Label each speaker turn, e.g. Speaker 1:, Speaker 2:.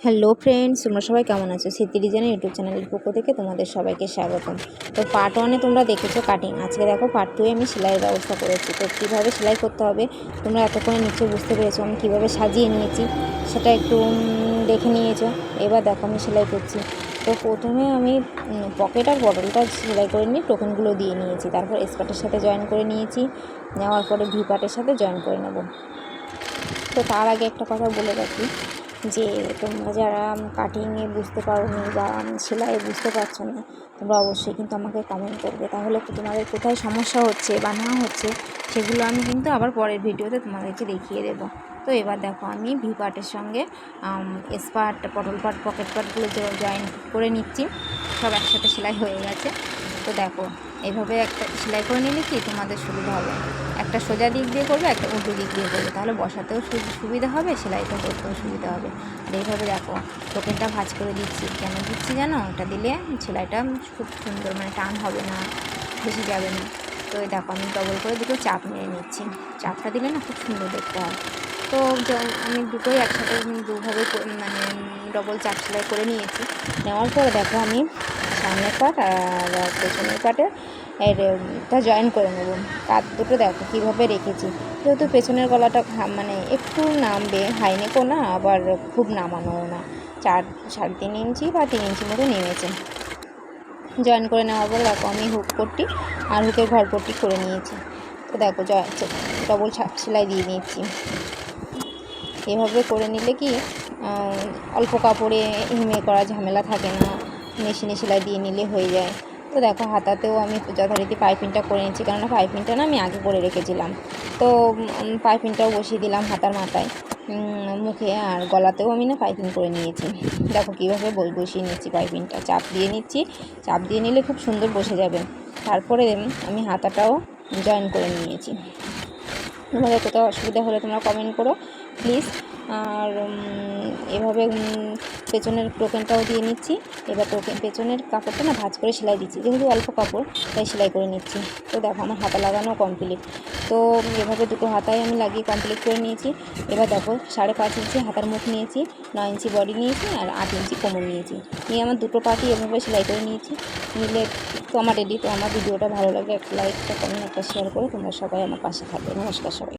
Speaker 1: Hello friends, তোমরা সবাই কেমন আছো? স্মৃতি ডিজাইনের ইউটিউব চ্যানেলের পক্ষ থেকে তোমাদের সবাইকে স্বাগতম। তো পার্ট 1-এ তোমরা দেখেছো কাটিং, আজকে দেখো পার্ট 2-এ আমি সেলাইয়ের ব্যবস্থা করেছি। তো কীভাবে সেলাই করতে হবে তোমরা এতক্ষণে নিশ্চয়ই বুঝতে পেরেছো আমি কীভাবে সাজিয়ে নিয়েছি, সেটা একটু দেখে নিয়েছো। এবার দেখো আমি সেলাই করছি। তো প্রথমে আমি পকেট আর বটলটা সেলাই করে নিয়ে টোকেনগুলো দিয়ে নিয়েছি, তারপর স্পার্টের সাথে জয়েন করে নিয়েছি, নেওয়ার পরে ভি পার্টের সাথে জয়েন করে নেব। তো তার আগে একটা কথা বলে রাখি যে তোমরা যারা কাটিংয়ে বুঝতে পারোনি বা সেলাইয়ে বুঝতে পারছো না, তোমরা অবশ্যই কিন্তু আমাকে কমেন্ট করবে, তাহলে তোমাদের কোথায় সমস্যা হচ্ছে বা না হচ্ছে সেগুলো আমি কিন্তু আবার পরের ভিডিওতে তোমাদেরকে দেখিয়ে দেবো। তো এবার দেখো আমি ভি পার্টের সঙ্গে স্পার্ট, পটল পার্ট, পকেট পার্টগুলো জয়েন করে নিচ্ছি। সব একসাথে সেলাই হয়ে গেছে। তো দেখো এইভাবে একটা সেলাই করে নিলে কি তোমাদের সুবিধা হবে, একটা সোজা দিক দিয়ে করবে, একটা উল্টো দিক দিয়ে করবে, তাহলে বসাতেও সুবিধা হবে, সেলাইটা করতেও সুবিধা হবে। এইভাবে দেখো টোকেনটা ভাঁজ করে দিচ্ছি। কেন দিচ্ছি জানো? এটা দিলে সেলাইটা খুব সুন্দর, মানে টান হবে না, বেশি যাবে না। তো দেখো আমি ডবল করে দুটো চাপ নিয়ে নিচ্ছি। চাপটা দিলে না খুব সুন্দর দেখতে হয়। তো আমি দুটোই একসাথে দুভাবে মানে ডবল চাপ সেলাই করে নিয়েছি। নেওয়ার পরে দেখো আমি সামনের পার্ট আর পেছনের পার্টের তা জয়েন করে নেব। কাঁধ দুটো দেখো কীভাবে রেখেছি, যেহেতু পেছনের গলাটা মানে একটু নামবে, হাইনেকও না আবার খুব নামানোও না, 4.5 ইঞ্চি বা 3 ইঞ্চি মতো নেমেছে। জয়েন করে নেওয়ার পরে দেখো আমি হুক পট্টি আর হুকের ঘর পট্টি করে নিয়েছি। তো দেখো ডবল সেলাই দিয়ে নিয়েছি। এভাবে করে নিলে কি অল্প কাপড়ে হেমে করা ঝামেলা থাকে না, মেশিনে সেলাই দিয়ে নিলে হয়ে যায়। তো দেখো হাতাতেও আমি যথারীতি পাইপিংটা করে নিচ্ছি, কেননা পাইপিংটা না আমি আগে করে রেখেছিলাম। তো পাইপিংটাও বসিয়ে দিলাম হাতার মাথায়, মুখে আর গলাতেও আমি না পাইপিং করে নিয়েছি। দেখো কীভাবে বসিয়ে নিচ্ছি, পাইপিংটা চাপ দিয়ে নিচ্ছি। চাপ দিয়ে নিলে খুব সুন্দর বসে যাবে। তারপরে আমি হাতাটাও জয়েন করে নিয়েছি। তোমাদের কোথাও অসুবিধা হলে তোমরা কমেন্ট করো প্লিজ। আর এভাবে পেছনের টোকেনটাও দিয়ে নিচ্ছি। এবার পেছনের কাপড়টা না ভাঁজ করে সেলাই দিচ্ছি, যেহেতু অল্প কাপড় তাই সেলাই করে নিচ্ছি। তো দেখো আমার হাতা লাগানো কমপ্লিট। তো এভাবে দুটো হাতায় আমি লাগিয়ে কমপ্লিট করে নিয়েছি। এবার দেখো 5.5 ইঞ্চি হাতার মুখ নিয়েছি, 9 ইঞ্চি বডি নিয়েছি আর 8 ইঞ্চি কোমর নিয়েছি, নিয়ে আমার দুটো পার্টই এভাবে সেলাই করে নিয়েছি। নিলে তো আমার রেডি। তো আমার ভিডিওটা ভালো লাগলে একটা লাইক, একটা কমেন্ট, একটা শেয়ার করে তোমরা সবাই আমার পাশে থাকবে। নমস্কার সবাই।